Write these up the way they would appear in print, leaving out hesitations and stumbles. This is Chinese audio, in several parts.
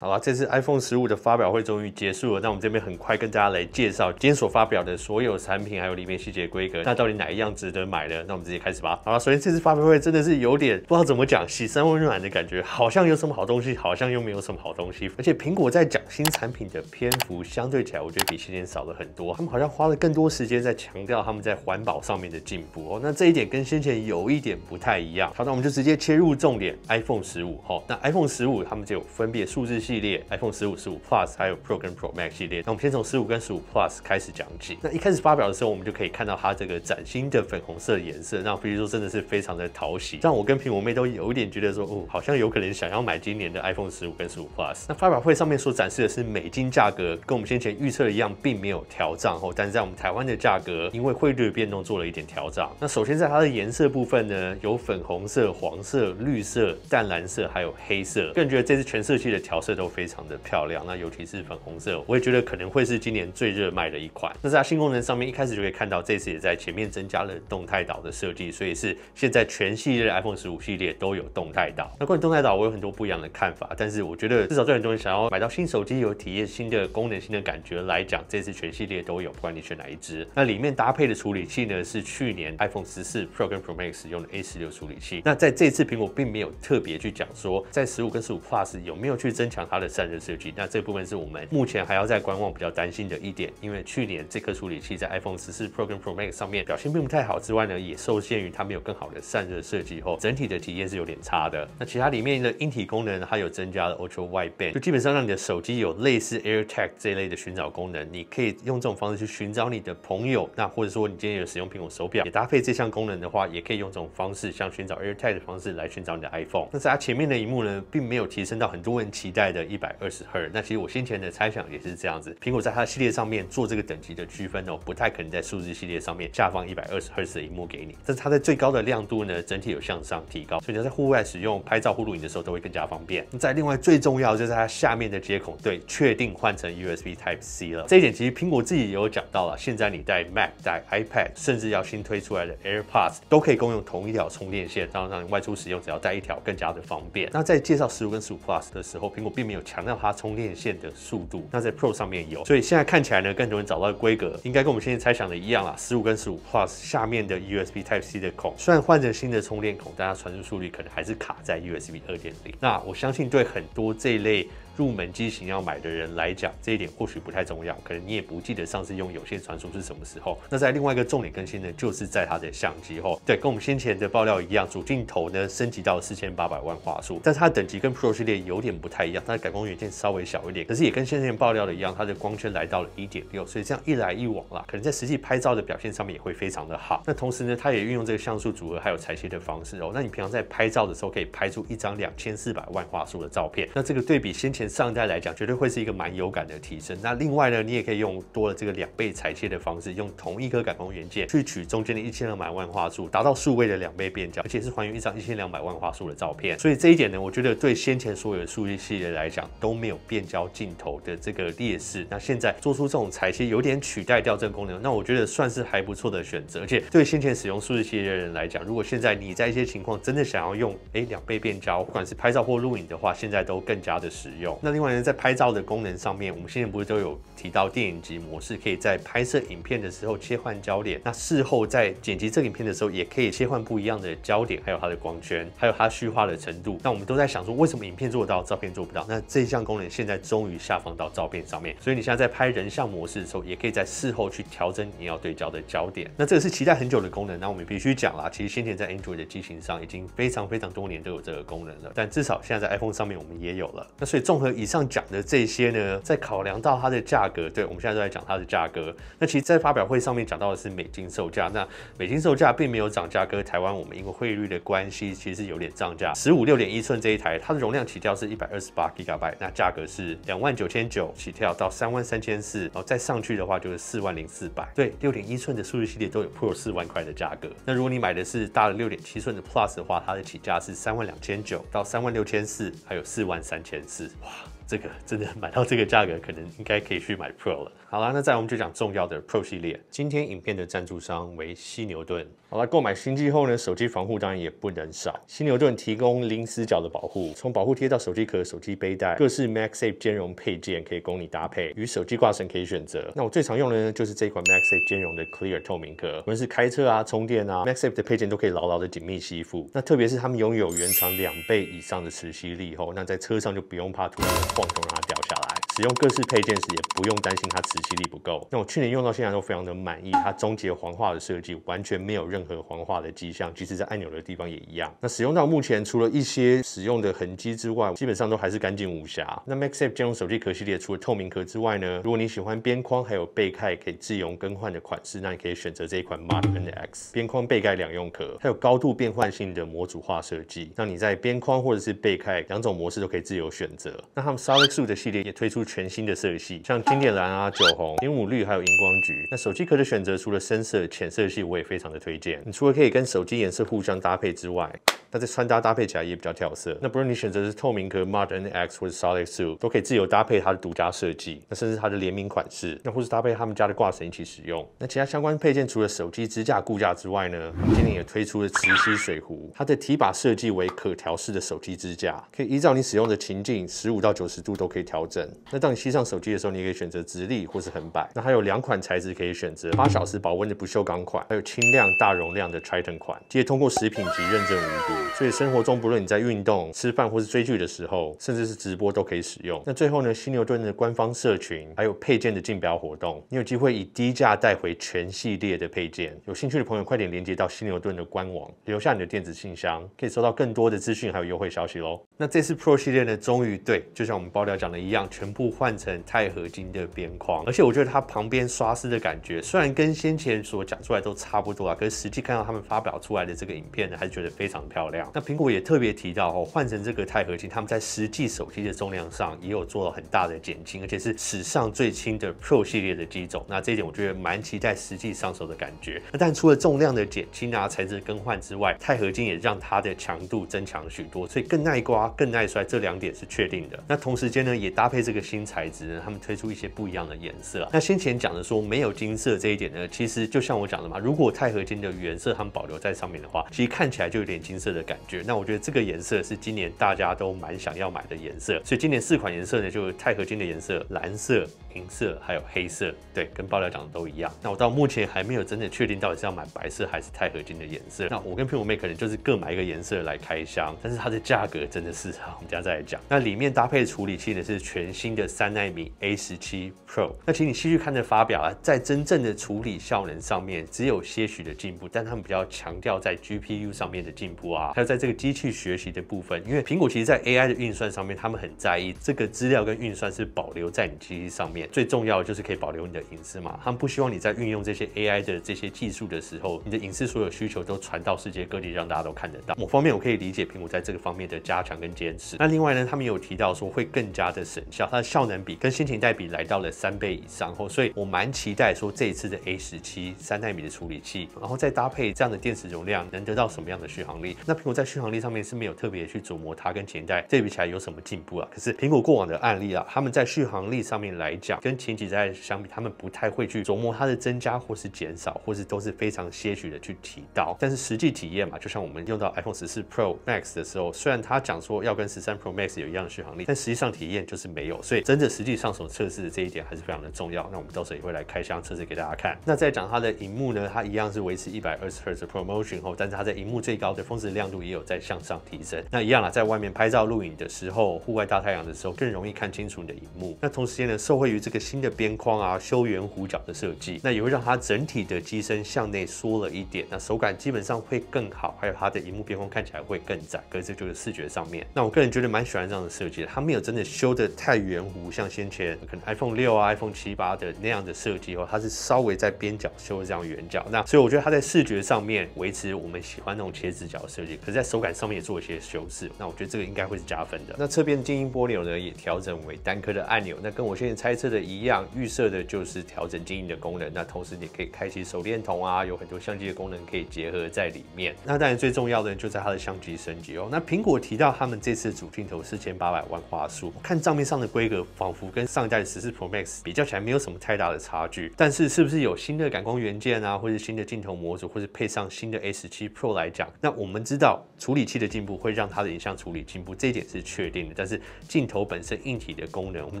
好了，这次 iPhone 15的发表会终于结束了。那我们这边很快跟大家来介绍今天所发表的所有产品，还有里面细节规格。那到底哪一样值得买呢？那我们直接开始吧。好了，首先这次发表会真的是有点不知道怎么讲，喜山温暖的感觉，好像有什么好东西，好像又没有什么好东西。而且苹果在讲新产品的篇幅相对起来，我觉得比先前少了很多。他们好像花了更多时间在强调他们在环保上面的进步哦。那这一点跟先前有一点不太一样。好，那我们就直接切入重点 ，iPhone 15。好，那 iPhone 15他们就有分别数字系列 iPhone 15、15 Plus 还有 Pro 跟 Pro Max 系列。那我们先从15跟15 Plus 开始讲起。那一开始发表的时候，我们就可以看到它这个崭新的粉红色颜色，那比如说真的是非常的讨喜，让我跟苹果妹都有一点觉得说，哦，好像有可能想要买今年的 iPhone 15跟15 Plus。那发表会上面所展示的是美金价格，跟我们先前预测的一样，并没有调涨哦，但是在我们台湾的价格，因为汇率的变动做了一点调涨。那首先在它的颜色部分呢，有粉红色、黄色、绿色、淡蓝色，还有黑色。个人觉得这次全色系的调色都非常的漂亮，那尤其是粉红色，我也觉得可能会是今年最热卖的一款。那在它新功能上面，一开始就可以看到，这次也在前面增加了动态岛的设计，所以是现在全系列的 iPhone 15系列都有动态岛。那关于动态岛，我有很多不一样的看法，但是我觉得至少对很多人想要买到新手机有体验新的功能、新的感觉来讲，这次全系列都有，不管你选哪一支。那里面搭配的处理器呢，是去年 iPhone 14 Pro 跟 Pro Max 使用的 A16 处理器。那在这次苹果并没有特别去讲说，在15跟15 Plus 有没有去增强它的散热设计。那这部分是我们目前还要再观望比较担心的一点，因为去年这颗处理器在 iPhone 14 Pro 跟 Pro Max 上面表现并不太好之外呢，也受限于它没有更好的散热设计后，整体的体验是有点差的。那其他里面的硬体功能，它有增加了 Ultra Wideband， 就基本上让你的手机有类似 AirTag 这一类的寻找功能，你可以用这种方式去寻找你的朋友。那或者说你今天有使用苹果手表，也搭配这项功能的话，也可以用这种方式，像寻找 AirTag 的方式来寻找你的 iPhone。那在它前面的萤幕呢，并没有提升到很多人期待的120Hz。那其实我先前的猜想也是这样子，苹果在它的系列上面做这个等级的区分哦，不太可能在数字系列上面下放120Hz的萤幕给你。但是它在最高的亮度呢，整体有向上提高，所以你在户外使用、拍照或录影的时候都会更加方便。那在另外最重要的就是它下面的接孔，对，确定换成 USB Type C 了。这一点其实苹果自己也有讲到了，现在你带 Mac、带 iPad， 甚至要新推出来的 AirPods 都可以共用同一条充电线，让你外出使用只要带一条更加的方便。那在介绍15跟15 Plus 的时候，苹果并没有强调它充电线的速度，那在 Pro 上面有，所以现在看起来呢，更多人找到的规格应该跟我们现在猜想的一样啦。15跟15 Plus 下面的 USB Type C 的孔，虽然换成新的充电孔，但它传输速率可能还是卡在 USB 2.0。那我相信对很多这一类入门机型要买的人来讲，这一点或许不太重要，可能你也不记得上次用有线传输是什么时候。那在另外一个重点更新呢，就是在它的相机后，对，跟我们先前的爆料一样，主镜头呢升级到4800万画素，但是它的等级跟 Pro 系列有点不太一样，它的感光元件稍微小一点，可是也跟先前爆料的一样，它的光圈来到了 1.6， 所以这样一来一往啦，可能在实际拍照的表现上面也会非常的好。那同时呢，它也运用这个像素组合还有裁切的方式哦，那你平常在拍照的时候可以拍出一张2400万画素的照片，那这个对比先前上一代来讲，绝对会是一个蛮有感的提升。那另外呢，你也可以用多了这个2倍裁切的方式，用同一颗感光元件去取中间的1200万画素，达到数位的2倍变焦，而且是还原一张1200万画素的照片。所以这一点呢，我觉得对先前所有的数据系列来讲都没有变焦镜头的这个劣势。那现在做出这种裁切有点取代掉这个功能，那我觉得算是还不错的选择。而且对先前使用数字系列的人来讲，如果现在你在一些情况真的想要用2倍变焦，不管是拍照或录影的话，现在都更加的实用。那另外呢，在拍照的功能上面，我们现在不是都有提到电影级模式，可以在拍摄影片的时候切换焦点，那事后在剪辑这个影片的时候，也可以切换不一样的焦点，还有它的光圈，还有它虚化的程度。那我们都在想说，为什么影片做得到，照片做不到？那这项功能现在终于下放到照片上面，所以你现在在拍人像模式的时候，也可以在事后去调整你要对焦的焦点。那这个是期待很久的功能，那我们必须讲啦，其实先前在 Android 的机型上已经非常多年都有这个功能了，但至少现在在 iPhone 上面我们也有了。那所以综合以上讲的这些呢，在考量到它的价格，对，我们现在都在讲它的价格。那其实，在发表会上面讲到的是美金售价，那美金售价并没有涨价，跟台湾我们因为汇率的关系，其实有点涨价。15 6.1寸这一台，它的容量起跳是128GB，那价格是29900起跳到33400，然后再上去的话就是40400。对，6.1寸的数据系列都有 Pro 4万块的价格。那如果你买的是大的6.7寸的 Plus 的话，它的起价是32900到36400，还有43400。哇！这个真的买到这个价格，可能应该可以去买 Pro 了。好啦，那再来我们就讲重要的 Pro 系列。今天影片的赞助商为犀牛盾。好啦，购买新机后呢，手机防护当然也不能少。犀牛盾提供零死角的保护，从保护贴到手机壳、手机背带，各式 MagSafe 兼容配件可以供你搭配，与手机挂绳可以选择。那我最常用的呢，就是这款 MagSafe 兼容的 Clear 透明壳，无论是开车啊、充电啊 ，MagSafe 的配件都可以牢牢的紧密吸附。那特别是它们拥有原厂2倍以上的磁吸力后，那在车上就不用怕突然的晃动让它掉下来。使用各式配件时也不用担心它磁吸力不够。那我去年用到现在都非常的满意，它终结黄化的设计完全没有任何黄化的迹象，即使在按钮的地方也一样。那使用到目前，除了一些使用的痕迹之外，基本上都还是干净无瑕。那 MagSafe 兼容手机壳系列除了透明壳之外呢，如果你喜欢边框还有背盖可以自由更换的款式，那你可以选择这一款 Mod NX 边框背盖两用壳，它有高度变换性的模组化设计，让你在边框或者是背盖两种模式都可以自由选择。那他们 Solid Suit 的系列也推出全新的色系，像经典蓝啊、酒红、鹦鹉绿还有荧光橘。那手机壳的选择除了深色、浅色系，我也非常的推荐。你除了可以跟手机颜色互相搭配之外，那在穿搭搭配起来也比较跳色。那不论你选择是透明壳 Mod NX 或者 Solid Suit， 都可以自由搭配它的独家设计，那甚至它的联名款式，那或是搭配他们家的挂绳一起使用。那其他相关配件除了手机支架、固架之外呢，他们今年也推出了磁吸水壶，它的提把设计为可调式的手机支架，可以依照你使用的情境15到90度都可以调整。那当你吸上手机的时候，你也可以选择直立或是横摆。那还有2款材质可以选择，8小时保温的不锈钢款，还有轻量大容量的 Triton 款，皆通过食品级认证无毒。所以生活中不论你在运动、吃饭或是追剧的时候，甚至是直播都可以使用。那最后呢，犀牛盾的官方社群还有配件的竞标活动，你有机会以低价带回全系列的配件。有兴趣的朋友快点连接到犀牛盾的官网，留下你的电子信箱，可以收到更多的资讯还有优惠消息咯。那这次 Pro 系列呢，终于对，就像我们爆料讲的一样，全部换成钛合金的边框，而且我觉得它旁边刷丝的感觉，虽然跟先前所讲出来都差不多啊，可是实际看到他们发表出来的这个影片呢，还是觉得非常漂亮。那苹果也特别提到哦，换成这个钛合金，他们在实际手机的重量上也有做了很大的减轻，而且是史上最轻的 Pro 系列的机种。那这一点我觉得蛮期待实际上手的感觉。那但除了重量的减轻啊、材质更换之外，钛合金也让它的强度增强许多，所以更耐刮、更耐摔，这2点是确定的。那同时间呢，也搭配这个新材质呢，他们推出一些不一样的颜色。那先前讲的说没有金色这一点呢，其实就像我讲的嘛，如果钛合金的原色他们保留在上面的话，其实看起来就有点金色的感觉。那我觉得这个颜色是今年大家都蛮想要买的颜色，所以今年4款颜色呢，就是钛合金的颜色，蓝色、银色还有黑色，对，跟爆料讲的都一样。那我到目前还没有真的确定到底是要买白色还是钛合金的颜色。那我跟苹果妹可能就是各买一个颜色来开箱，但是它的价格真的是，我们等一下再来讲。那里面搭配的处理器呢是全新的3奈米 A17 Pro。那请你继续看着发表啊，在真正的处理效能上面只有些许的进步，但他们比较强调在 GPU 上面的进步啊，还有在这个机器学习的部分。因为苹果其实在 AI 的运算上面，他们很在意这个资料跟运算是保留在你机器上面，最重要的就是可以保留你的隐私嘛。他们不希望你在运用这些 AI 的这些技术的时候，你的隐私所有需求都传到世界各地，让大家都看得到。某方面我可以理解苹果在这个方面的加强跟坚持。那另外呢，他们有提到说会更加的省效，它的效能比跟先前代比来到了3倍以上后，所以我蛮期待说这一次的 A17 3奈米的处理器，然后再搭配这样的电池容量，能得到什么样的续航力？那苹果在续航力上面是没有特别去琢磨它跟前一代对比起来有什么进步啊。可是苹果过往的案例啊，他们在续航力上面来讲，跟前几代相比，他们不太会去琢磨它的增加或是减少，或是都是非常些许的去提到。但是实际体验嘛，就像我们用到 iPhone 14 Pro Max 的时候，虽然他讲说要跟13 Pro Max 有一样的续航力，但实际上体验就是没有。所以真的实际上手测试的这一点还是非常的重要。那我们到时候也会来开箱测试给大家看。那再讲它的荧幕呢，它一样是维持120Hz 的 ProMotion 后，但是它在荧幕最高的峰值亮度也有在向上提升。那一样啦，在外面拍照录影的时候，户外大太阳的时候，更容易看清楚你的荧幕。那同时间呢，受惠于这个新的边框啊、修圆弧角的设计，那也会让它整体的机身向内缩了一点，那手感基本上会更好，还有它的荧幕边框看起来会更窄。可是这就是视觉上面，那我个人觉得蛮喜欢这样的设计的，它没有真的修的太圆弧，像先前可能 iPhone 6啊、iPhone 7、8的那样的设计哦，它是稍微在边角修这样圆角。那所以我觉得它在视觉上面维持我们喜欢那种切直角的设计，可是在手感上面也做一些修饰。那我觉得这个应该会是加分的。那侧边静音波钮呢也调整为单颗的按钮，那跟我先前猜测设的一样，预设的就是调整静音的功能。那同时你可以开启手电筒啊，有很多相机的功能可以结合在里面。那当然最重要的就在它的相机升级哦。那苹果提到他们这次的主镜头4800万画素，我看账面上的规格仿佛跟上一代的14 Pro Max 比较起来没有什么太大的差距，但是是不是有新的感光元件啊，或是新的镜头模组，或是配上新的 A17 Pro 来讲，那我们知道处理器的进步会让它的影像处理进步，这一点是确定的。但是镜头本身硬体的功能，我们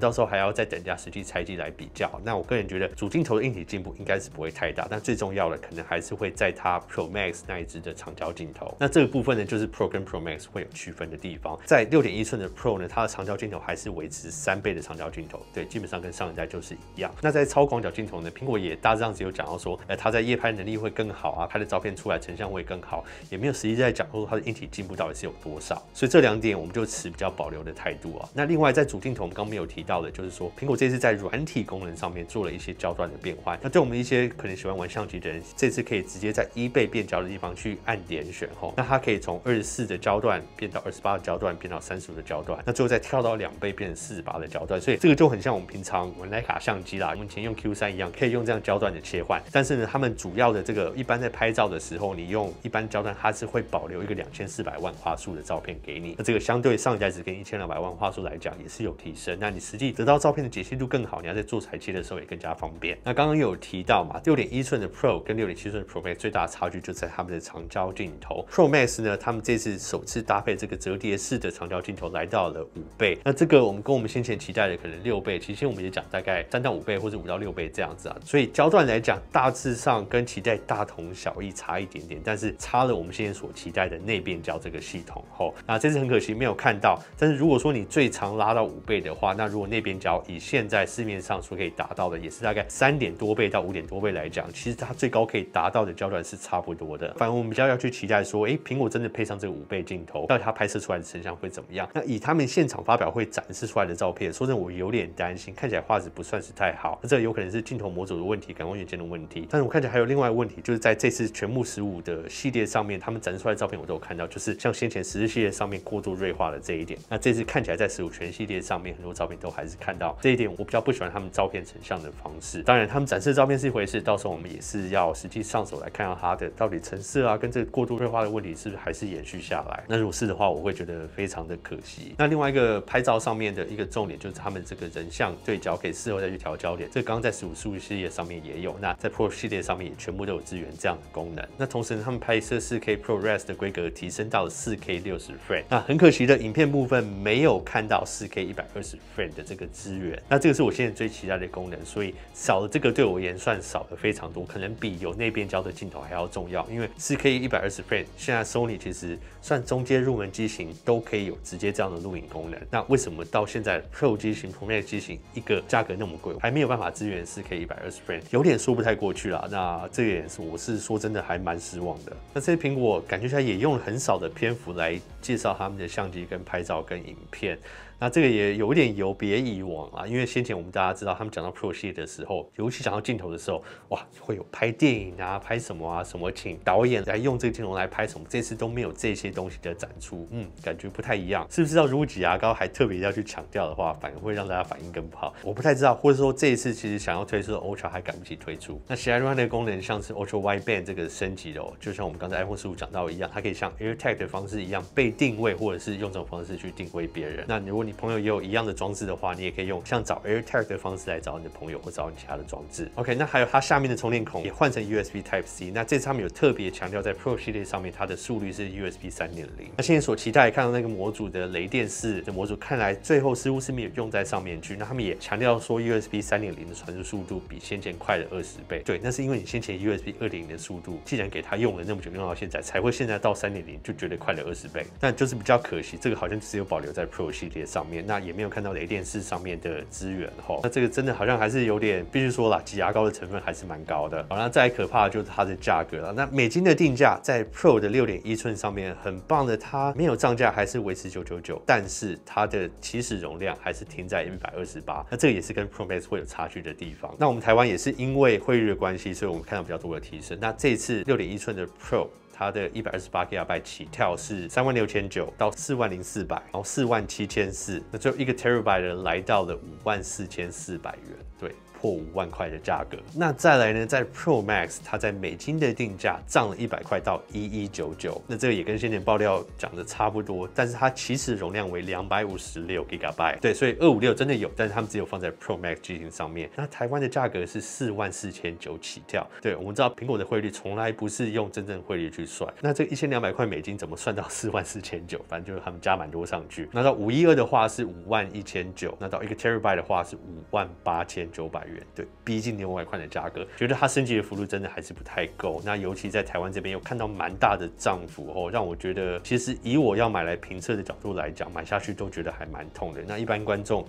到时候还要再等价实际拆机来比较。那我个人觉得主镜头的硬体进步应该是不会太大，但最重要的可能还是会在它 Pro Max 那一支的长焦镜头。那这个部分呢，就是 Pro 跟 Pro Max 会有区分的地方。在6.1寸的 Pro 呢，它的长焦镜头还是维持3倍的长焦镜头，对，基本上跟上一代就是一样。那在超广角镜头呢，苹果也大致上只有讲到说，它在夜拍能力会更好啊，拍的照片出来成像会更好，也没有实际在讲说它的硬体进步到底是有多少。所以这2点我们就持比较保留的态度啊。那另外在主镜头我们刚没有提到的，就是说苹果这次在软体功能上面做了一些焦段的变换。那对我们一些可能喜欢玩相机的人，这次可以直接在1倍变焦的地方去按点选吼，那它可以从24的焦段变到28的焦段，变到35的焦段，那最后再跳到2倍变成48的焦段。所以这个就很像我们平常玩徕卡相机啦，我们以前用 Q3 一样，可以用这样焦段的切换。但是呢，他们主要的这个一般在拍照的时候，你用一般焦段，它是会保留一个2400万画素的照片给你。那这个相对上一代只跟1200万画素来讲，也是有提升。那你实际得到照片的解析度更好，你要在做裁切的时候也更加方便。那刚刚有提到嘛，6.1寸的 Pro 跟6.7寸的 Pro Max 最大的差距就在他们的长焦镜头。Pro Max 呢，他们这次首次搭配这个折叠式的长焦镜头，来到了5倍。那这个我们跟我们先前期待的可能6倍，其实我们也讲大概3到5倍或者5到6倍这样子啊。所以焦段来讲，大致上跟期待大同小异，差一点点，但是差了我们现在所期待的内变焦这个系统后，那这次很可惜没有看到。但是如果说你最长拉到5倍的话，那如果内变焦以现在市面上所可以达到的，也是大概3点多倍到5点多倍来讲，其实它最高可以达到的焦段是差不多的。反而我们比较要去期待说，苹果真的配上这个5倍镜头，到底它拍摄出来的成像会怎么样？那以他们现场发表会展示出来的照片，说真的我有点担心，看起来画质不算是太好。那这有可能是镜头模组的问题，感光元件的问题。但是我看起来还有另外一个问题，就是在这次全幕15的系列上面，他们展示出来的照片我都有看到，就是像先前14系列上面过度锐化的这一点。那这次看起来在15全系列上面很多照片都还是看到这一点，我比较不喜欢他们照片成像的方式。当然他们展示的照片是一回事，到时候我们也是要实际上手来看到它的到底成色啊，跟这个过度锐化的问题是不是还是延续下来。那如果是的话，我会觉得非常的可惜。那另外一个拍照上面的一个重点就是他们这个人像对焦可以事后再去调焦点，这个刚刚在15系列上面也有，那在 Pro 系列上面也全部都有支援这样的功能。那同时他们拍摄 4K ProRes 的规格提升到了 4K 60 frame， 那很可惜的影片部分没有看到 4K 120 frame 的这个支援。那这个是我现在最期待的功能，所以少了这个对我而言算少了非常多，可能比有内变焦的镜头还要重要。因为 4K 120 frame 现在 Sony 其实算中阶入门机型都可以有直接这样的录影功能，那为什么到现在 Pro 机型 Pro Max 机型一个价格那么贵，还没有办法支援 4K 120 frame， 有点说不太过去啦。那这个也是我是说真的还蛮失望的。那这些苹果感觉起来也用了很少的篇幅来介绍他们的相机跟拍照跟影片。那这个也有点有别以往啊，因为先前我们大家知道，他们讲到 Pro 系列的时候，尤其讲到镜头的时候，哇，会有拍电影啊，拍什么啊，什么请导演来用这个镜头来拍什么，这次都没有这些东西的展出，感觉不太一样，是不是要如挤牙膏还特别要去强调的话，反而会让大家反应更不好？我不太知道，或者说这一次其实想要推出的 Ultra 还赶不及推出。那其他另外的功能像是 Ultra Wideband 这个升级的就像我们刚才 iPhone 15讲到一样，它可以像 AirTag 的方式一样被定位，或者是用这种方式去定位别人。那如果你朋友也有一样的装置的话，你也可以用像找 AirTag 的方式来找你的朋友或找你其他的装置。OK， 那还有它下面的充电孔也换成 USB Type-C。那这次他们有特别强调，在 Pro 系列上面它的速率是 USB 3.0。那现在所期待看到那个模组的雷电式的模组，看来最后似乎是没有用在上面去。那他们也强调说 USB 3.0的传输速度比先前快了20倍。对，那是因为你先前 USB 2.0的速度，既然给它用了那么久，用到现在才会现在到 3.0 就觉得快了20倍。但就是比较可惜，这个好像只有保留在 Pro 系列上面，那也没有看到雷电式上面的资源吼。那这个真的好像还是有点，必须说啦，挤牙膏的成分还是蛮高的。好，那再来可怕的就是它的价格了。那美金的定价在 Pro 的6.1寸上面很棒的，它没有涨价，还是维持999，但是它的起始容量还是停在128。那这个也是跟 Pro Max 会有差距的地方。那我们台湾也是因为汇率的关系，所以我们看到比较多的提升。那这一次6.1寸的 Pro，它的128GB 起跳是36900到40400，然后47400，那最后1个 TB 的来到了54400元，对。破5万块的价格，那再来呢，在 Pro Max 它在美金的定价涨了100块到1199，那这个也跟先前爆料讲的差不多，但是它其实容量为256 GB， 对，所以256真的有，但是他们只有放在 Pro Max 机型上面。那台湾的价格是44900起跳，对，我们知道苹果的汇率从来不是用真正汇率去算，那这1200块美金怎么算到44900？反正就是他们加蛮多上去。那到512的话是51900，那到1 TB 的话是58900。对，逼近6万块的价格，觉得它升级的幅度真的还是不太够。那尤其在台湾这边有看到蛮大的涨幅哦，让我觉得其实以我要买来评测的角度来讲，买下去都觉得还蛮痛的。那一般观众。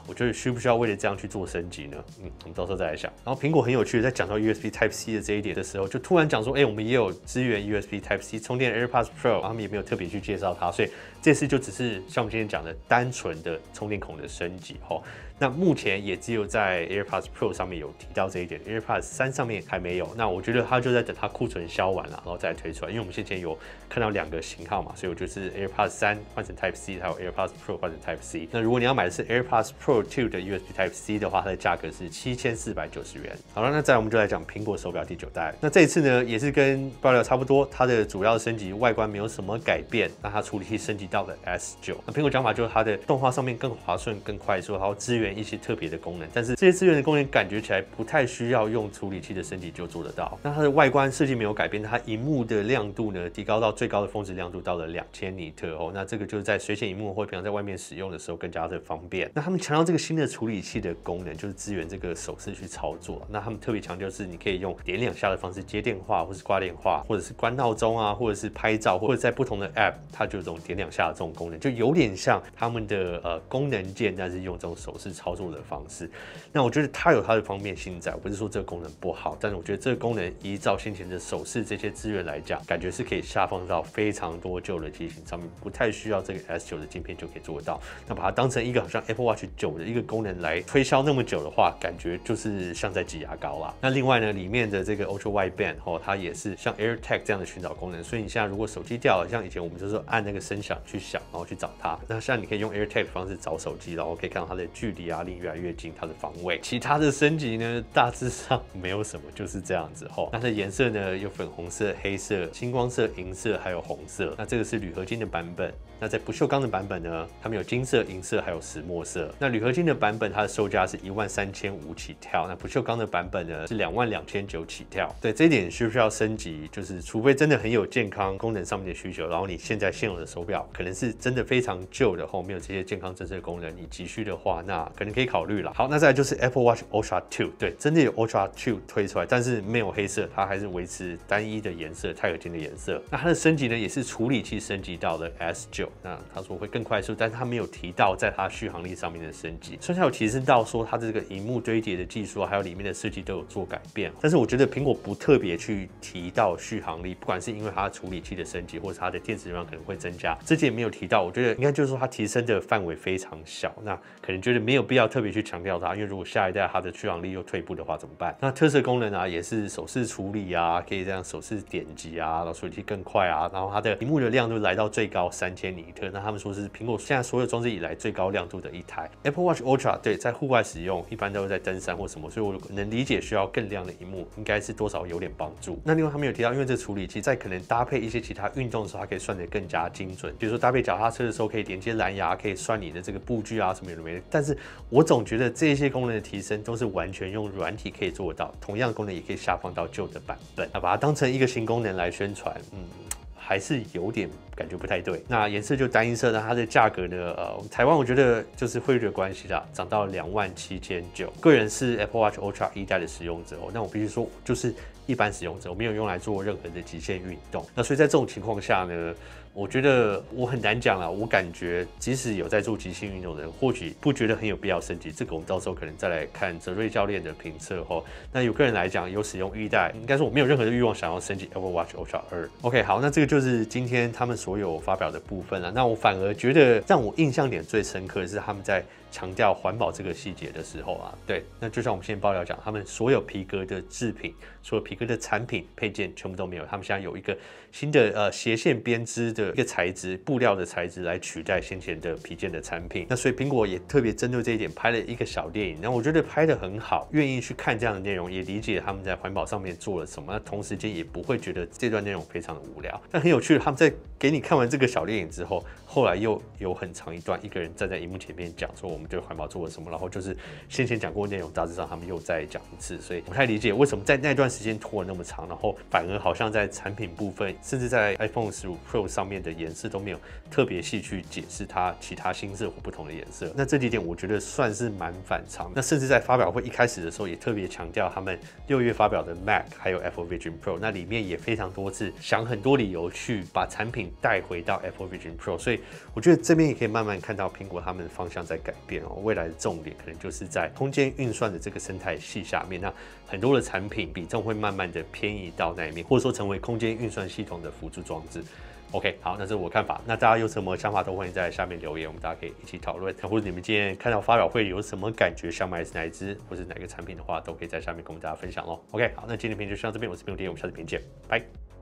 我觉得需不需要为了这样去做升级呢？我们到时候再来想。然后苹果很有趣的，在讲到 USB Type C 的这一点的时候，就突然讲说，我们也有支援 USB Type C 充电 AirPods Pro， 他们也没有特别去介绍它，所以这次就只是像我们今天讲的单纯的充电孔的升级吼。那目前也只有在 AirPods Pro 上面有提到这一点 ，AirPods 3上面还没有。那我觉得它就在等它库存销完了，然后再推出来。因为我们先前有看到2个型号嘛，所以我就是 AirPods 3换成 Type C， 还有 AirPods Pro 换成 Type C。那如果你要买的是 AirPods Pro 2的 USB Type C 的话，它的价格是7490元。好了，那再来我们就来讲苹果手表第9代。那这一次呢，也是跟爆料差不多，它的主要升级外观没有什么改变，那它处理器升级到了 S9。那苹果讲法就是它的动画上面更滑顺、更快速，还有支援一些特别的功能。但是这些支援的功能感觉起来不太需要用处理器的升级就做得到。那它的外观设计没有改变，它萤幕的亮度呢提高到最高的峰值亮度到了2000尼特哦。那这个就是在水显萤幕或平常在外面使用的时候更加的方便。那他们强调这个新的处理器的功能就是支援这个手势去操作。那他们特别强调是你可以用点2下的方式接电话，或是挂电话，或者是关闹钟啊，或者是拍照，或者在不同的 App， 它就有这种点2下的这种功能，就有点像他们的功能键，但是用这种手势操作的方式。那我觉得它有它的方便性在，我不是说这个功能不好，但是我觉得这个功能依照先前的手势这些资源来讲，感觉是可以下放到非常多旧的机型上面，不太需要这个 S9 的晶片就可以做得到。那把它当成一个好像 Apple Watch 9的一个功能来推销那么久的话，感觉就是像在挤牙膏啦。那另外呢，里面的这个 Ultra Wideband 它也是像 AirTag 这样的寻找功能，所以你现在如果手机掉了，像以前我们就是按那个声响去响，然后去找它，那现在你可以用 AirTag 的方式找手机，然后可以看到它的距离啊，离越来越近，它的方位。其他的升级呢，大致上没有什么，就是这样子那它的颜色呢，有粉红色、黑色、星光色、银色，还有红色。那这个是铝合金的版本。那在不锈钢的版本呢，他们有金色、银色，还有石墨色。那铝合金的版本它的售价是13500起跳，那不锈钢的版本呢是22900起跳。对，这一点需不需要升级？就是除非真的很有健康功能上面的需求，然后你现有的手表可能是真的非常旧的没有这些健康侦测功能，你急需的话，那可能可以考虑了。好，那再来就是 Apple Watch Ultra 2，对，真的有 Ultra 2推出来，但是没有黑色，它还是维持单一的颜色，钛合金的颜色。那它的升级呢，也是处理器升级到了 S9， 那他说会更快速，但是他没有提到在它续航力上面的升级。虽然它有提升到说它的这个萤幕堆叠的技术，还有里面的设计都有做改变，但是我觉得苹果不特别去提到续航力，不管是因为它处理器的升级，或者它的电池容量可能会增加，这些也没有提到。我觉得应该就是说它提升的范围非常小，那可能觉得没有必要特别去强调它，因为如果下一代它的续航力又退步的话怎么办？那特色功能啊，也是手势处理啊，可以这样手势点击啊，然后处理器更快啊，然后它的萤幕的亮度来到最高3000尼特，那他们说是苹果现在所有装置以来最高亮度的一台。Apple Watch Ultra 对，在户外使用一般都是在登山或什么，所以我能理解需要更亮的萤幕，应该是多少有点帮助。那另外他们有提到，因为这处理器在可能搭配一些其他运动的时候，它可以算得更加精准，比如说搭配脚踏车的时候可以连接蓝牙，可以算你的这个步距啊什么有的没的。但是我总觉得这些功能的提升都是完全用软体可以做得到，同样的功能也可以下放到旧的版本，那把它当成一个新功能来宣传，还是有点感觉不太对。那颜色就单一色，那它的价格呢？台湾我觉得就是汇率的关系啦，涨到27900。个人是 Apple Watch Ultra 1代的使用者那我必须说，就是一般使用者，我没有用来做任何的极限运动。那所以在这种情况下呢，我觉得我很难讲啦。我感觉即使有在做极限运动的人，或许不觉得很有必要升级。这个我们到时候可能再来看泽瑞教练的评测那有个人来讲，有使用1代，应该说我没有任何的欲望想要升级 Apple Watch Ultra 2。OK， 好，那这个就是今天他们所有发表的部分了。那我反而觉得让我印象点最深刻的是他们在强调环保这个细节的时候啊，对，那就像我们现在爆料讲，他们所有皮革的制品，所有皮革的产品配件全部都没有，他们现在有一个新的斜线编织的一个材质，布料的材质来取代先前的皮件的产品。那所以苹果也特别针对这一点拍了一个小电影，那我觉得拍得很好，愿意去看这样的内容，也理解他们在环保上面做了什么，那同时间也不会觉得这段内容非常的无聊。但很有趣的，他们在给你看完这个小电影之后，后来又有很长一段，一个人站在荧幕前面讲说我们对环保做了什么，然后就是先前讲过内容，大致上他们又再讲一次，所以不太理解为什么在那段时间拖了那么长，然后反而好像在产品部分，甚至在 iPhone 15 Pro 上面的颜色都没有特别细去解释它其他新色或不同的颜色。那这几点我觉得算是蛮反常。那甚至在发表会一开始的时候，也特别强调他们6月发表的 Mac 还有 Apple Vision Pro， 那里面也非常多次想很多理由去把产品带回到 Apple Vision Pro， 所以我觉得这边也可以慢慢看到苹果他们的方向在改变哦。未来的重点可能就是在空间运算的这个生态系下面，那很多的产品比重会慢慢的偏移到那一面，或者说成为空间运算系统的辅助装置。OK， 好，那这是我看法。那大家有什么想法都欢迎在下面留言，我们大家可以一起讨论。或者你们今天看到发表会有什么感觉，想买哪一支或是哪个产品的话，都可以在下面跟我们大家分享哦。OK， 好，那今天的片就上到这边，我是苹果爹，我们下次片见，拜。